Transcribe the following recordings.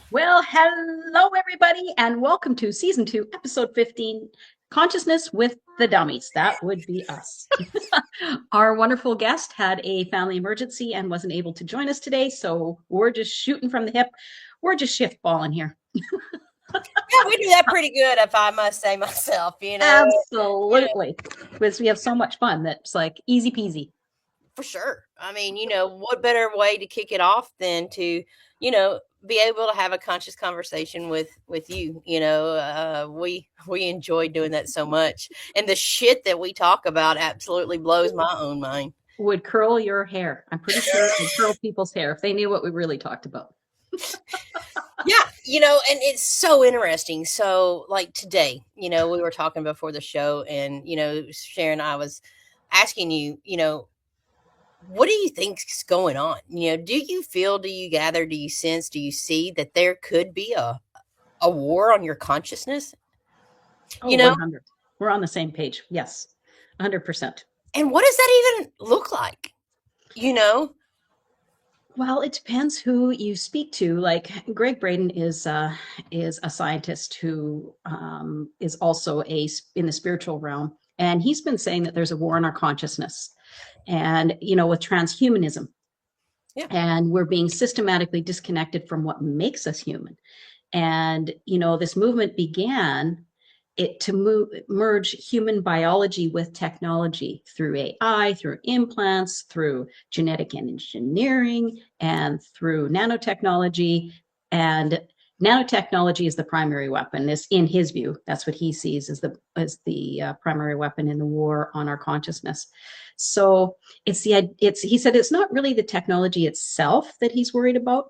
Well, hello, everybody, and welcome to season 2, episode 15 Consciousness with the Dummies. That would be us. Our wonderful guest had a family emergency and wasn't able to join us today, so we're just shooting from the hip. We're just shiftballing here. Yeah, we do that pretty good, if I must say myself, you know, Absolutely. Because we have so much fun that's like easy peasy. for sure. I mean, what better way to kick it off than to, be able to have a conscious conversation with you. We enjoy doing that so much. And the shit that we talk about absolutely blows my own mind. Would curl your hair. I'm pretty sure it would curl people's hair if they knew what we really talked about. Yeah, and it's so interesting. So, like today, we were talking before the show, and Sharon, I was asking you, what do you think's going on? Do you feel, do you gather, do you sense, do you see that there could be a war on your consciousness? Oh, You know, 100. We're on the same page. Yes, 100%. and what does that even look like? You know, Well, it depends who you speak to. Like Greg Braden is a scientist who is also in the spiritual realm, and he's been saying that there's a war on our consciousness, and with transhumanism, yeah. and we're being systematically disconnected from what makes us human. And this movement began it to merge human biology with technology through AI, through implants, through genetic engineering, and through nanotechnology. And nanotechnology is the primary weapon. This, in his view, that's what he sees as the primary weapon in the war on our consciousness. So he said it's not really the technology itself that he's worried about,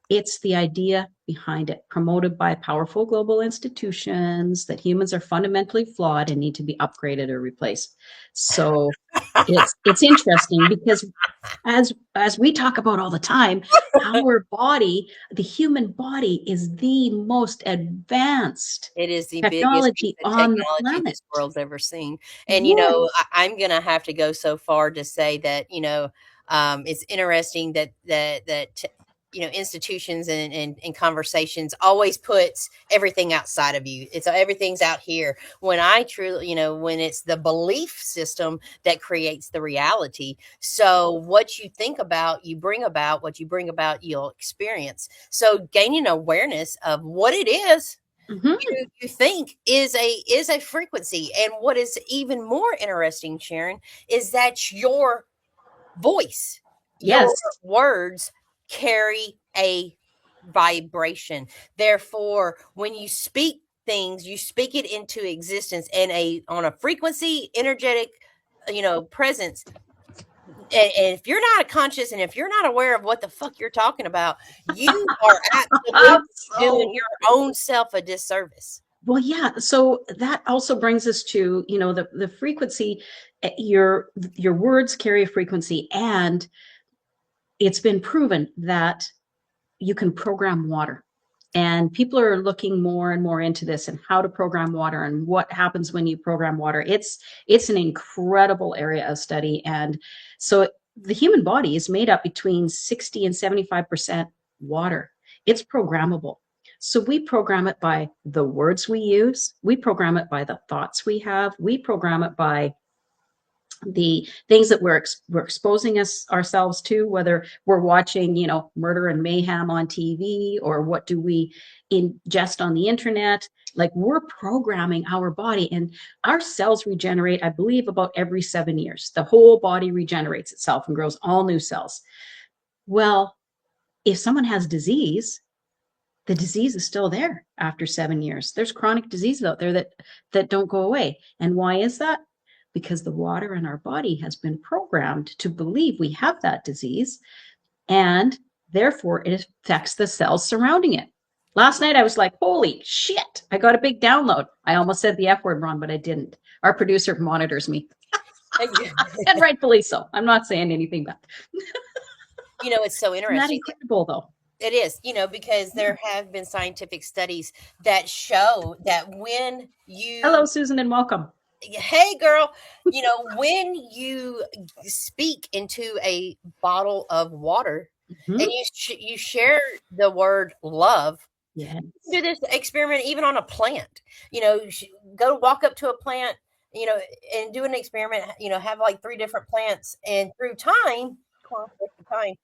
it's the idea behind it, promoted by powerful global institutions that humans are fundamentally flawed and need to be upgraded or replaced. So it's interesting because as we talk about all the time, our body, the human body, is the most advanced It is the biggest piece technology of on the technology planet. this world's ever seen. And, Yes. I'm going to have to go so far to say that, it's interesting that institutions and conversations always puts everything outside of you. It's everything's out here. When I truly, when it's the belief system that creates the reality. So what you think about, you bring about. What you bring about, you'll experience. So gaining awareness of what it is Mm-hmm. you think is a frequency. And what is even more interesting, Sharon, is that your voice, your Yes. words carry a vibration. Therefore, when you speak things, you speak it into existence and a on a frequency, energetic, presence. And if you're not conscious and if you're not aware of what the fuck you're talking about, you are absolutely doing So your own self a disservice. well, yeah. So that also brings us to, the frequency. Your words carry a frequency, and it's been proven that you can program water. And people are looking more and more into this and how to program water and what happens when you program water. It's an incredible area of study. And so the human body is made up between 60 and 75% water. It's programmable. So we program it by the words we use, we program it by the thoughts we have, we program it by the things that we're exposing ourselves to, whether we're watching murder and mayhem on TV, or what do we ingest on the internet. Like, we're programming our body, and our cells regenerate, I believe, about every 7 years. The whole body regenerates itself and grows all new cells. Well, if someone has disease, the disease is still there after 7 years. There's chronic diseases out there that don't go away. And why is that? Because the water in our body has been programmed to believe we have that disease, and therefore it affects the cells surrounding it. Last night I was like, holy shit, I got a big download. I almost said the F word wrong, but I didn't. Our producer monitors me, and rightfully so. I'm not saying anything bad. It's so Isn't that interesting. incredible, though? It is, because Yeah. there have been scientific studies that show that Hello, Susan, and welcome. hey girl, when you speak into a bottle of water and Mhm. you share the word love, Yes. Do this experiment even on a plant. Go walk up to a plant, and do an experiment. Have like 3 different plants, and through time, time,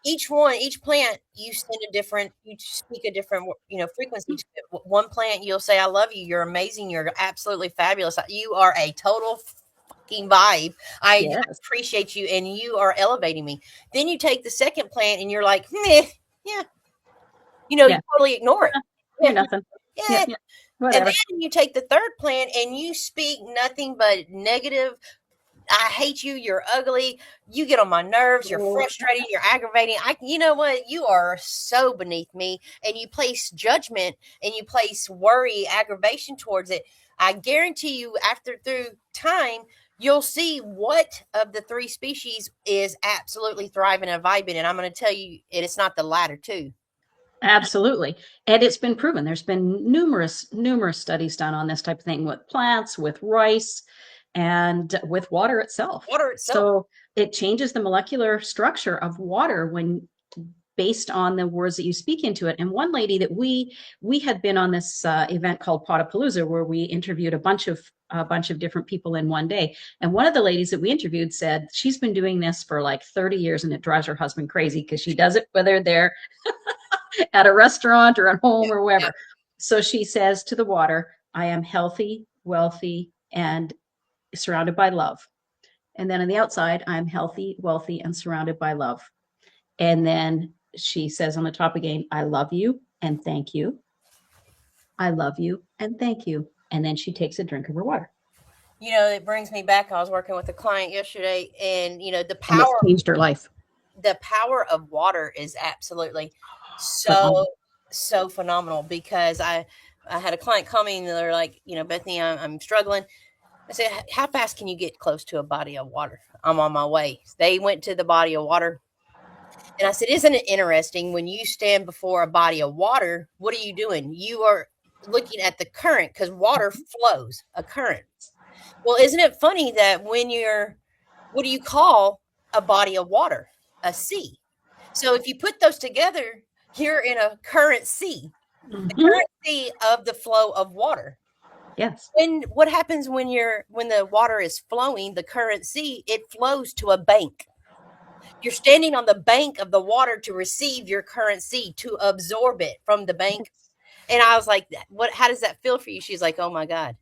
each plant you send a different, you speak a different, frequency to it. One plant you'll say, "I love you. You're amazing. You're absolutely fabulous. You are a total fucking vibe. I Yes. appreciate you, and you are elevating me." Then you take the second plant, and you're like, "Meh, yeah." You Yeah. totally ignore it. You're Yeah, nothing. yeah. Yep. Yep. And Whatever. then you take the third plant and you speak nothing but negative. I hate you. You're ugly. You get on my nerves. You're Oh, frustrating. You're aggravating. You know what? You are so beneath me. And you place judgment and you place worry, aggravation towards it. I guarantee you, after through time, you'll see what of the 3 species is absolutely thriving and vibing. And I'm going to tell you, it's not the latter two. absolutely. And it's been proven. There's been numerous studies done on this type of thing with plants, with rice, and with water itself. Water itself. So it changes the molecular structure of water when based on the words that you speak into it. And one lady that we had been on this event called Potapalooza, where we interviewed a bunch of different people in one day. And one of the ladies that we interviewed said she's been doing this for like 30 years and it drives her husband crazy because she does it whether they're at a restaurant or at home or Yeah. wherever. So she says to the water, I am healthy, wealthy, and surrounded by love. And then on the outside, I'm healthy, wealthy, and surrounded by love. And then she says on the top again, I love you and thank you. I love you and thank you. And then she takes a drink of her water. It brings me back. I was working with a client yesterday, and the And it's power, changed her life. of water is absolutely so Phenomenal. so phenomenal. Because I had a client call me and they're like, Bethany, I'm struggling. I said, how fast can you get close to a body of water? I'm on my way. They went to the body of water, and I said, isn't it interesting when you stand before a body of water? What are you doing? You are looking at the current, because water flows, a current. Well, isn't it funny that what do you call a body of water? A sea. So if you put those together, you're in a current sea, the Mm-hmm. current sea of the flow of water. Yes. What happens when the water is flowing, the current sea, it flows to a bank. You're standing on the bank of the water to receive your current sea, to absorb it from the bank. And I was like, how does that feel for you? She's like, oh my God.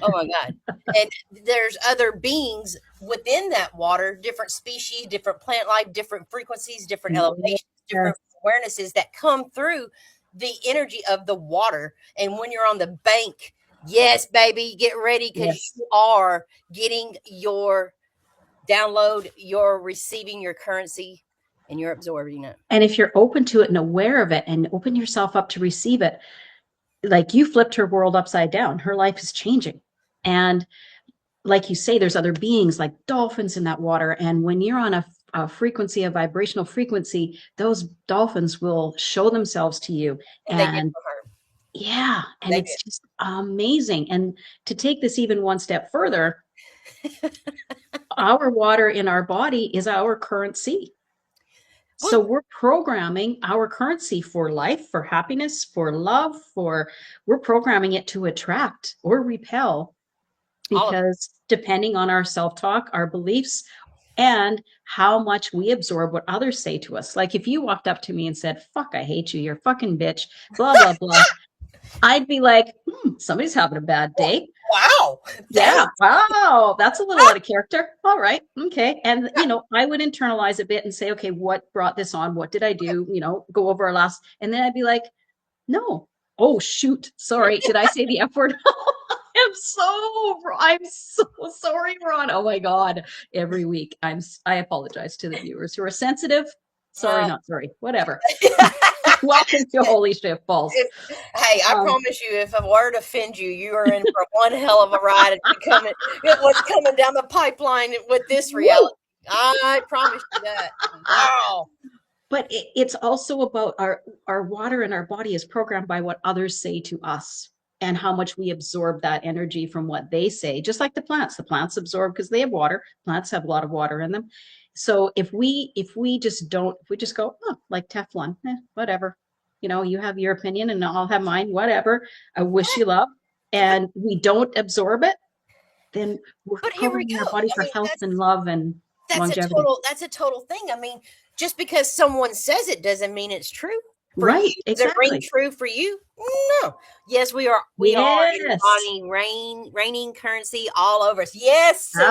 Oh my God. And there's other beings within that water, different species, different plant life, different frequencies, different elevations, different Yes. awarenesses that come through the energy of the water. And when you're on the bank, yes, baby, get ready, because Yes. you are getting your download, you're receiving your currency, and you're absorbing it. And if you're open to it and aware of it and open yourself up to receive it, like you flipped her world upside down. Her life is changing. And like you say, there's other beings like dolphins in that water. And when you're on a frequency, a vibrational frequency, those dolphins will show themselves to you. And they did And for her. yeah, and They it's just amazing. And to take this even one step further, our water in our body is our currency. Well, So we're programming our currency for life, for happiness, for love, we're programming it to attract or repel all of it. because depending on our self-talk, our beliefs, and how much we absorb what others say to us. Like if you walked up to me and said, fuck, I hate you, you're a fucking bitch, blah, blah, blah. I'd be like, somebody's having a bad day. Wow. Yeah. Thanks. Wow. That's a little out of character. All right. Okay. And, I would internalize a bit and say, okay, what brought this on? What did I do? Go over our last, and then I'd be like, no. Oh, shoot. Sorry. Did I say the F word? I'm so sorry, Ron. Oh my God. Every week I apologize to the viewers who are sensitive. Sorry, Uh, not sorry. Whatever. Welcome to Holy Shiftballs. Hey, I promise you, if a word offends you, you are in for one hell of a ride. What's coming down the pipeline with this reality. I promise you that. Wow. But it's also about our water in our body is programmed by what others say to us and how much we absorb that energy from what they say, just like the plants absorb because they have water. Plants have a lot of water in them. So if we just go, oh, like Teflon, whatever. You know, you have your opinion and I'll have mine, whatever. I wish you love. But And we don't absorb it, then we're but here we programming our go. body I for mean, health and love and longevity. that's a total thing. I mean, just because someone says it doesn't mean it's true for you. Right, Does it ring exactly. true for you? No. Yes, we are Yes, embodying raining currency all over us. Yes, Susan.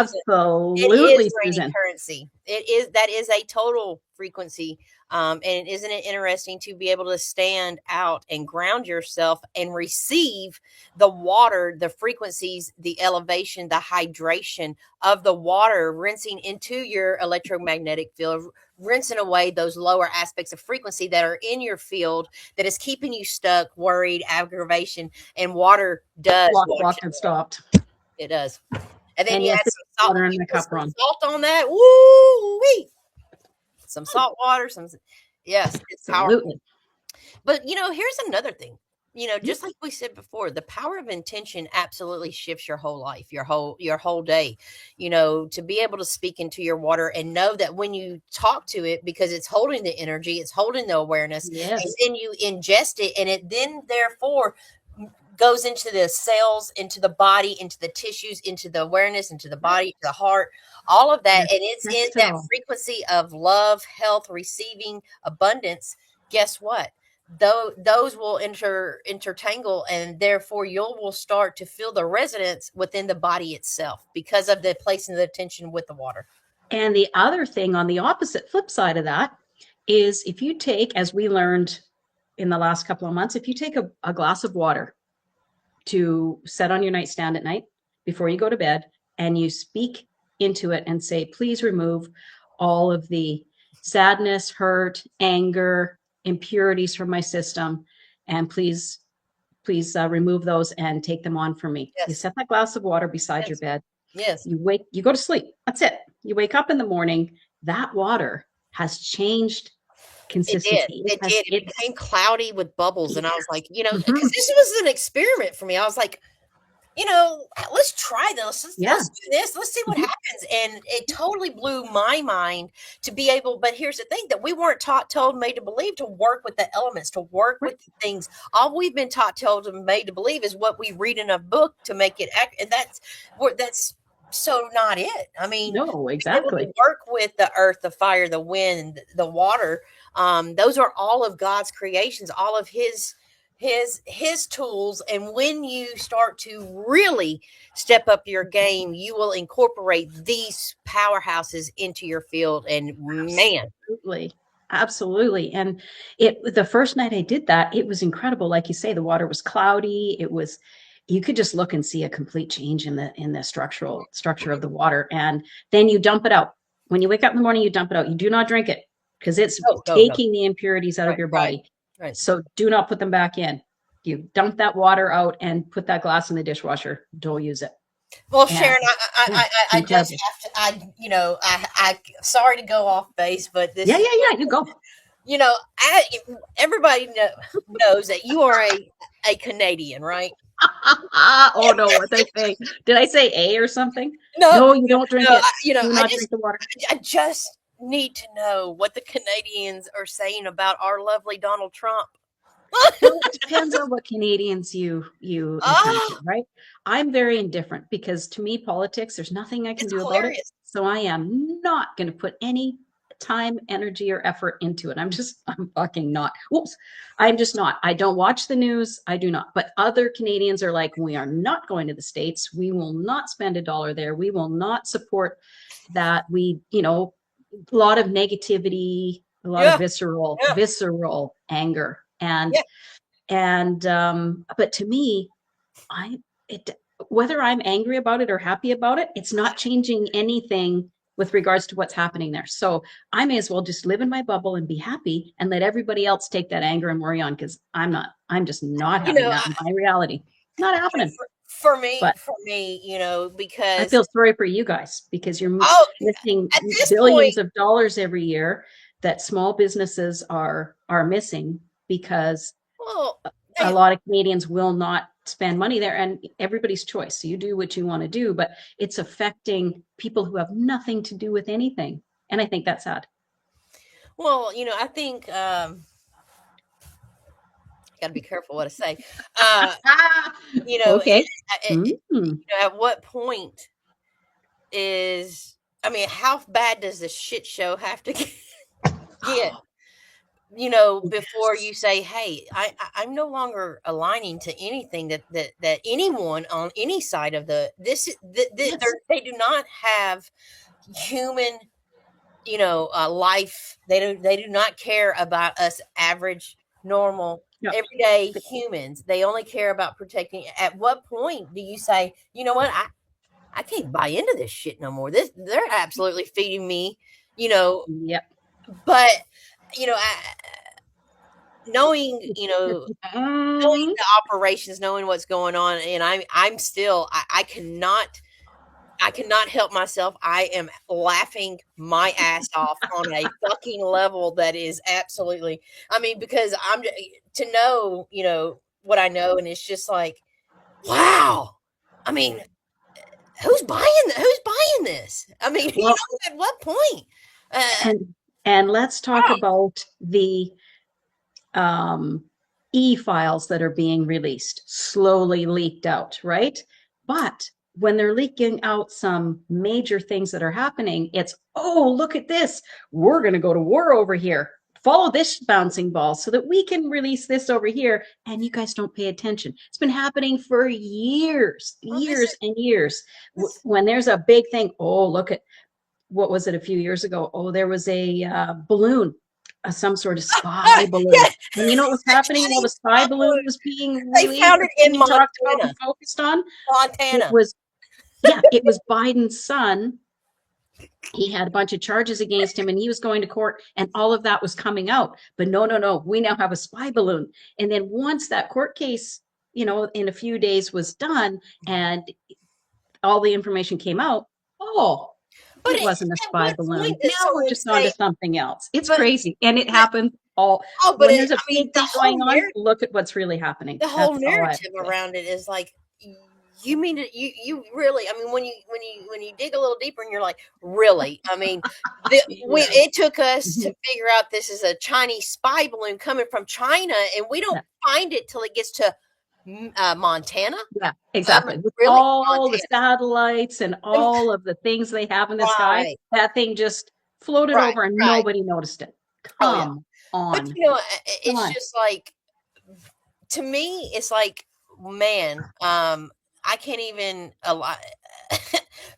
It is absolutely, raining Susan. currency. That is a total frequency. And isn't it interesting to be able to stand out and ground yourself and receive the water, the frequencies, the elevation, the hydration of the water rinsing into your electromagnetic field, rinsing away those lower aspects of frequency that are in your field that is keeping you stuck, worried, aggravation, and water does Blocked and stopped. it does. And then And you yes, add there's some salt. water in You my put cup, some Ron. salt on that. Woo wee! Some salt water. Yes, it's powerful. Absolutely. But here's another thing. Hmm? Just like we said before, the power of intention absolutely shifts your whole life, your whole day. To be able to speak into your water and know that when you talk to it, because it's holding the energy, it's holding the awareness, and Yes. then you ingest it, and it then therefore goes into the cells, into the body, into the tissues, into the awareness, into the Yep. body, to the heart, all of that. And And it's in affects it that all. frequency of love, health, receiving, abundance. Guess what? Though those will intertangle, and therefore you will start to feel the resonance within the body itself because of the placing the attention with the water. And the other thing on the opposite flip side of that is if you take, as we learned in the last couple of months, if you take a glass of water to set on your nightstand at night before you go to bed and you speak into it and say, please remove all of the sadness, hurt, anger, impurities from my system, and please remove those and take them on for me. You Yes, set that glass of water beside your yes, bed. yes. You go to sleep. That's it. You wake up in the morning. That water has changed It did. consistency. It did. It It's became cloudy with bubbles, and I was yes. like, because Mhm. this was an experiment for me. I was like, let's try this. Yeah. Let's do this. Let's see what Mhm. happens. And it totally blew my mind to be able. But here's the thing: that we weren't taught, told, made to believe to work with the elements, to work Right. with the things. All we've been taught, told, and made to believe is what we read in a book to make it act. And that's so not it. I mean, No, to be able to exactly. work with the earth, the fire, the wind, the water. Those are all of God's creations, all of his tools. And when you start to really step up your game, you will incorporate these powerhouses into your field. And man, Absolutely. Absolutely. And the first night I did that, it was incredible. Like you say, the water was cloudy. You could just look and see a complete change in the structural structure of the water. And then you dump it out. When you wake up in the morning, you dump it out. You do not drink it because it's no, taking the impurities out of right, your right, body. right. So do not put them back in. You dump that water out and put that glass in the dishwasher. Don't use it. Well, And Sharon, yeah, I just incredible. have to, I sorry to go off base, but Yeah, this, yeah, yeah. You go. I, everybody knows that you are a Canadian, right? Oh no, what did I say? Did I say A or something? No, No, you don't drink no, it. Do not drink the water. I just need to know what the Canadians are saying about our lovely Donald Trump. Well, it depends on what Canadians you encounter, Oh, right? I'm very indifferent because to me, politics, there's nothing I can it's do about it. hilarious. So I am not going to put any time, energy, or effort into it. I'm fucking not. Whoops. I'm just not. I don't watch the news. I do not. But other Canadians are like, we are not going to the States. We will not spend a dollar there. We will not support that. A lot of negativity, a lot of Yeah, yeah, visceral anger. yeah. But to me, I it whether I'm angry about it or happy about it, it's not changing anything with regards to what's happening there. So I may as well just live in my bubble and be happy and let everybody else take that anger and worry on because I'm just not You having know, that in my reality. Not happening. But for me, I because feel sorry for you guys because you're oh, missing at this point, billions of dollars every year that small businesses are missing because well, a they, lot of Canadians will not spend money there and everybody's choice. So you do what you want to do, but it's affecting people who have nothing to do with anything. And I think that's sad. well, I think Got to be careful what I say. You know, Okay. it, at what point is, I mean, how bad does the shit show have to get? Before you say, "Hey, I'm no longer aligning to anything that anyone on any side of Yes. they do not have human, life. They do not care about us average, normal, No. everyday humans. They only care about protecting. At what point do you say, you know what, I can't buy into this shit no more. They're absolutely feeding me, you know, Yep. but I, knowing, knowing Mm, the operations, knowing what's going on, and I'm still I cannot help myself. I am laughing my ass off on a fucking level that is absolutely, I mean, because I'm to know, what I know, and it's just like, wow. I mean, who's buying this? I mean, well, at what point? and let's talk about the um, e-files that are being released, slowly leaked out, right? But when they're leaking out some major things that are happening, it's, oh, look at this. We're going to go to war over here. Follow this bouncing ball so that we can release this over here. And you guys don't pay attention. It's been happening for years, Well, years and years. When there's a big thing, oh, look at, what was it a few years ago? Oh, there was a balloon, some sort of spy balloon. yeah, And you know what was happening while the Chinese spy balloon was being they released found it and in being talked about and Montana. focused on? It Montana. was, yeah, it was Biden's son. He had a bunch of charges against him and he was going to court and all of that was coming out. But no, no, no, we now have a spy balloon. And then once that court case, in a few days was done and all the information came out, oh, But it wasn't a at spy what point balloon. does Now we're someone just on to say, something else. It's but, crazy. And it but happens all oh, but when there's a I mean, big thing going on. Look at what's really happening. the whole That's all I have narrative to say. around it is like, you mean it, you really, I mean, when you dig a little deeper and you're like, really, I mean, Yeah. it took us to Mhm. figure out this is a Chinese spy balloon coming from China, and we don't Yeah. find it till it gets to Montana. Yeah, exactly. With Really, all the Montana? satellites and all of the things they have in the sky, Right, that thing just floated right, over and right. nobody noticed it. Oh yeah, Come but on. Come it's on. just like, to me, it's like, man, I can't even a lot.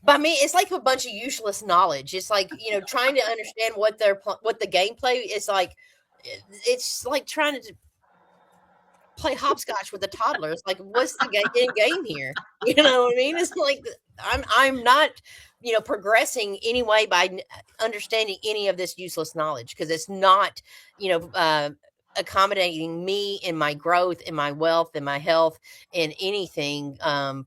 By me, it's like a bunch of useless knowledge. It's like, trying to understand what the gameplay is like. It's like trying to play hopscotch with a toddler. It's like, what's the end game here? You know what I mean? It's like I'm not, progressing anyway by understanding any of this useless knowledge, because it's not, you know, uh, accommodating me in my growth, in my wealth, in my health, in anything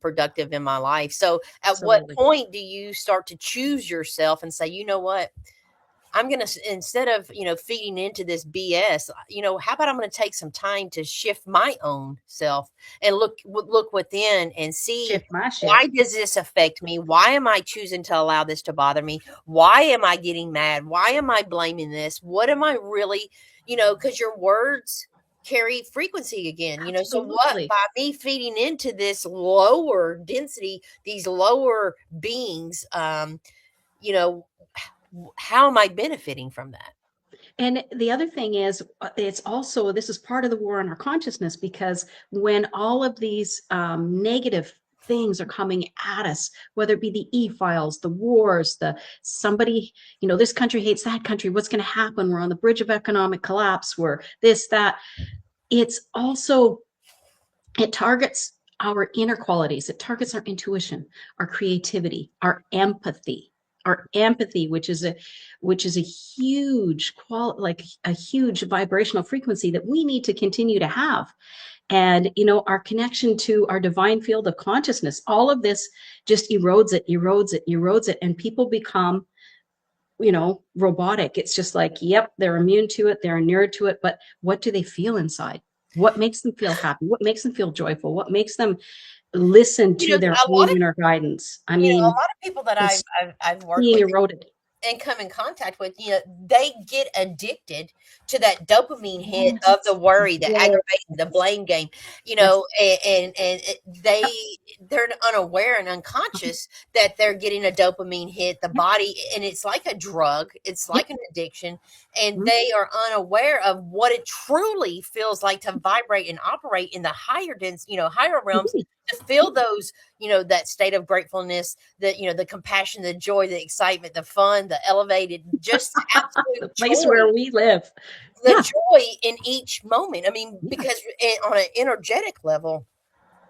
productive in my life. So, at what Absolutely. point do you start to choose yourself and say, you know what? I'm going to, instead of, feeding into this BS, how about I'm going to take some time to shift my own self and look within and see, Shift my why shit. does this affect me? Why am I choosing to allow this to bother me? Why am I getting mad? Why am I blaming this? What am I really, because your words carry frequency again, so what, Absolutely. by me feeding into this lower density, these lower beings, you know how am I benefiting from that? And the other thing is, it's also, this is part of the war on our consciousness, because when all of these negative things are coming at us, whether it be the e-files, the wars, the somebody, this country hates that country, what's going to happen? We're on the bridge of economic collapse, we're this, that. It's also, it targets our inner qualities. It targets our intuition, our creativity, our empathy, which is a huge like a huge vibrational frequency that we need to continue to have. And our connection to our divine field of consciousness, all of this just erodes it, and people become robotic. It's just like, yep, they're immune to it, they're inured to it, but what do they feel inside? What makes them feel happy? What makes them feel joyful? What makes them listen to their A lot own of inner guidance? I a mean, lot of people that I've it's I've worked being with eroded. and come in contact with, they get addicted to that dopamine hit of the Yes. worry, the Yes. aggravation, the blame game, Yes. they Yep. they're unaware and unconscious that they're getting a dopamine hit, the Yep. body, and it's like a drug, it's Yep. like an addiction, and Mhm. they are unaware of what it truly feels like to vibrate and operate in the higher dense, higher realms, Mhm. to feel those, that state of gratefulness, the compassion, the joy, the excitement, the fun, the elevated, just The absolute place joy, where we live. the Yeah. joy in each moment. I mean, Yeah. because on an energetic level,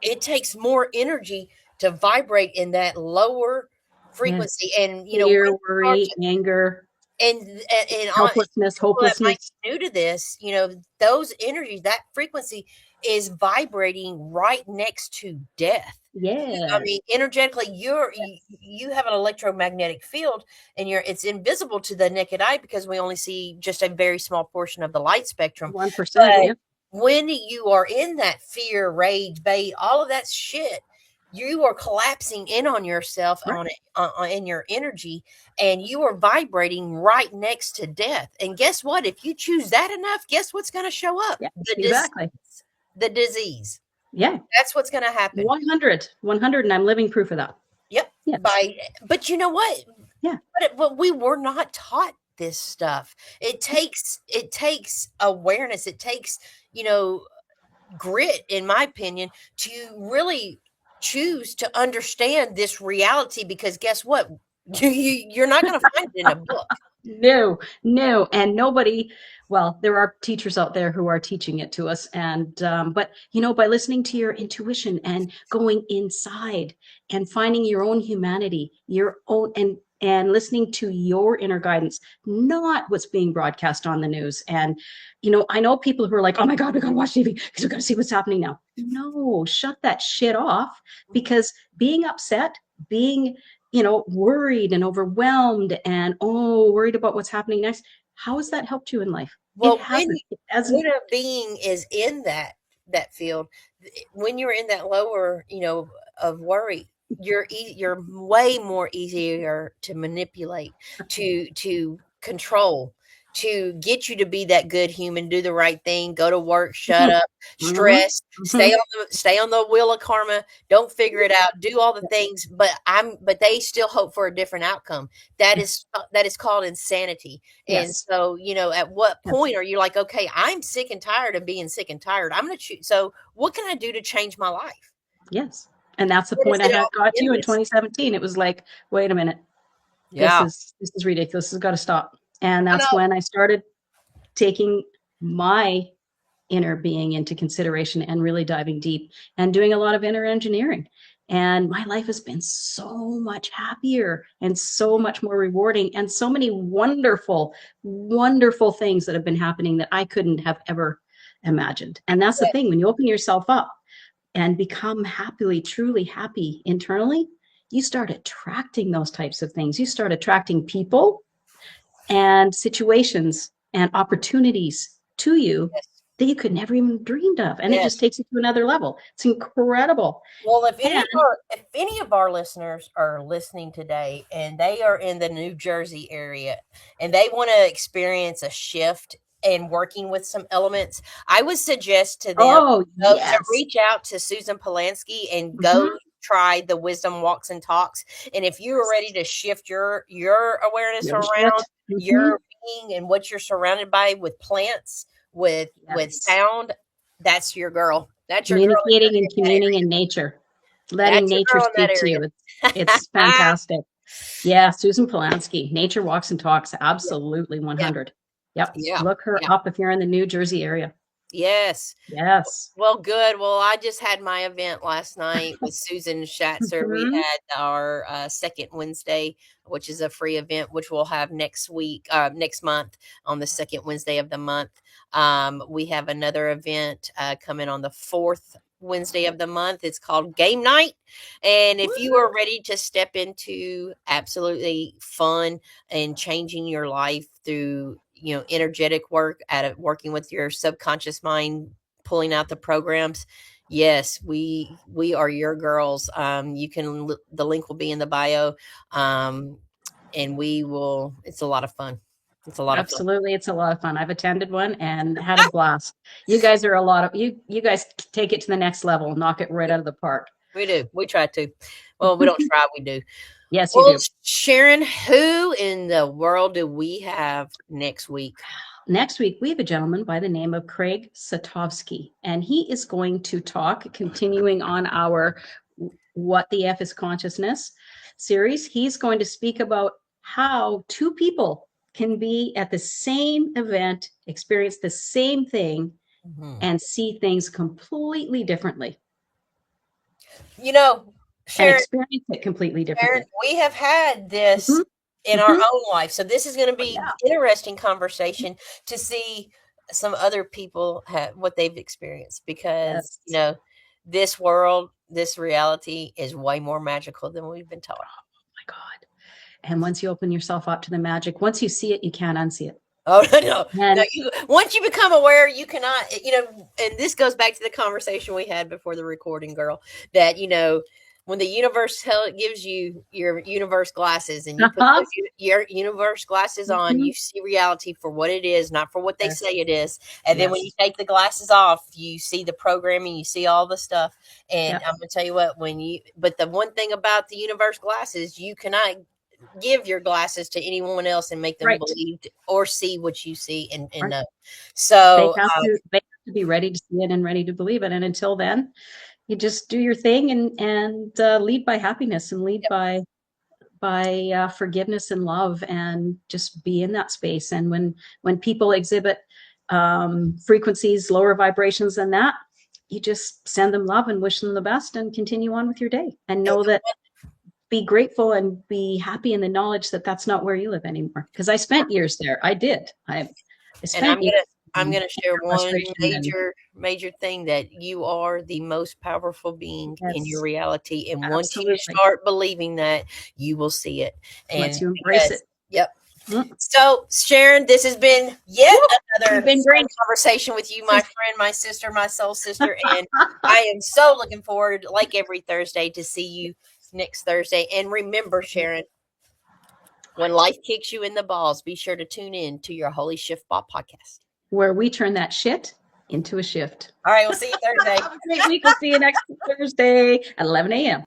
it takes more energy to vibrate in that lower Yes. frequency. And when Fear, you start worry, to, anger, and on helplessness, people that might hopelessness. be new to this, those energies, that frequency is vibrating right next to death. I Yes. mean, energetically, Yes. you have an electromagnetic field, and it's invisible to the naked eye because we only see just a very small portion of the light spectrum. 1%. But Yeah. when you are in that fear, rage, bait, all of that shit, you are collapsing in on yourself, Right. on it, in your energy, and you are vibrating right next to death. And guess what? If you choose that enough, guess what's going to show up? Yeah. The Exactly. disease. The disease. Yeah. That's what's going to happen. 100. 100. And I'm living proof of that. Yep. Yes. But you know what? Yeah. But we were not taught this stuff. It takes awareness. It takes, you know, grit, in my opinion, to really choose to understand this reality, because guess what? You're not going to find it in a book. No, no, and nobody. Well, there are teachers out there who are teaching it to us, and but by listening to your intuition and going inside and finding your own humanity, your own, and listening to your inner guidance, not what's being broadcast on the news. And I know people who are like, "Oh my God, we gotta watch TV because we gotta see what's happening now." No, shut that shit off, because being upset, being worried and overwhelmed and worried about what's happening next. How has that helped you in life? It Well, hasn't. It hasn't. when a being is in that field, when you're in that lower, of worry, you're way more easier to manipulate, to control, to get you to be that good human, do the right thing, go to work, shut Mhm, up, mhm, stress, mhm. stay on the wheel of karma, don't figure it out, do all the things, but they still hope for a different outcome. That is called insanity. And Yes, so, at what yes, point are you like, okay, I'm sick and tired of being sick and tired. I'm going to choose. So, what can I do to change my life? yes. And that's the Where does point I it had all got to begin in with? 2017. It was like, wait a minute, this Yeah. is this is ridiculous. This has got to stop. And I that's know. when I started taking my inner being into consideration and really diving deep and doing a lot of inner engineering. And my life has been so much happier and so much more rewarding, and so many wonderful, wonderful things that have been happening that I couldn't have ever imagined. And that's the thing, Yes. when you open yourself up and become happily, truly happy internally, you start attracting those types of things. You start attracting people and situations and opportunities to you Yes. that you could never even dreamed of. And it just Yes. takes you to another level. It's incredible. Well, And if any of our listeners are listening today and they are in the New Jersey area and they want to experience a shift and working with some elements, I would suggest to them oh, to yes. reach out to Susan Polanski and go Mhm. try the Wisdom Walks and Talks. And if you are Yes. ready to shift your awareness Your around shit. Mhm. your being and what you're surrounded by, with plants, with Yes. sound, that's your girl. That's your girl Communicating and in that communing in nature, letting that's your nature girl in that speak to area. you. It's fantastic. Yeah, Susan Polanski, Nature Walks and Talks, Yeah, absolutely yeah, 100. Yep. yeah, Look her yeah. up if you're in the New Jersey area. Yes. Yes. Well, good. Well, I just had my event last night with Susan Schatzer. We Mhm. had our second Wednesday, which is a free event, which we'll have next month on the second Wednesday of the month. We have another event coming on the fourth Wednesday of the month. It's called Game Night. And if you are ready to step into absolutely fun and changing your life through, energetic work at working with your subconscious mind, pulling out the programs, yes, we are your girls. You can the link will be in the bio, and we will. It's a lot of fun. It's a lot of fun. Absolutely, it's a lot of fun. I've attended one and had a blast. You guys are a lot of you guys take it to the next level, knock it right out of the park. We do. We try to. Well, we don't try, we do. Yes, you Well, do. Sharon, who in the world do we have next week? Next week, we have a gentleman by the name of Craig Satovsky, and he is going to talk, continuing on our What the F is Consciousness series. He's going to speak about how two people can be at the same event, experience the same thing, and see things completely differently. You know, Sharon, and experience it completely differently. Sharon, we have had this in our own life. So this is going to be interesting conversation to see some other people what they've experienced, because you know, this world, this reality is way more magical than we've been taught. Oh my God. And once you open yourself up to the magic, once you see it, you can't unsee it. Oh, no. Once you become aware, you cannot, you know, and this goes back to the conversation we had before the recording, girl, that, you know, when the universe gives you your universe glasses and you put your universe glasses on, you see reality for what it is, not for what they say it is. And then when you take the glasses off, you see the programming, you see all the stuff. And I'm going to tell you what, but the one thing about the universe glasses, you cannot give your glasses to anyone else and make them believe or see what you see and know. So they have to be ready to see it and ready to believe it. And until then, you just do your thing and lead by happiness and lead by forgiveness and love, and just be in that space. And when people exhibit frequencies, lower vibrations than that, you just send them love and wish them the best and continue on with your day, and know that be grateful and be happy in the knowledge that that's not where you live anymore. Because I spent years there. I did. I'm gonna share one major thing, that you are the most powerful being in your reality. And once you start believing that, you will see it. And once you embrace it. Yep. So, Sharon, this has been yet another great conversation with you, my friend, my sister, my soul sister. And I am so looking forward, like every Thursday, to see you next Thursday. And remember, Sharon, when life kicks you in the balls, be sure to tune in to your Holy Shiftball podcast, where we turn that shit into a shift. All right, we'll see you Thursday. Have a great week. We'll see you next Thursday at 11 a.m.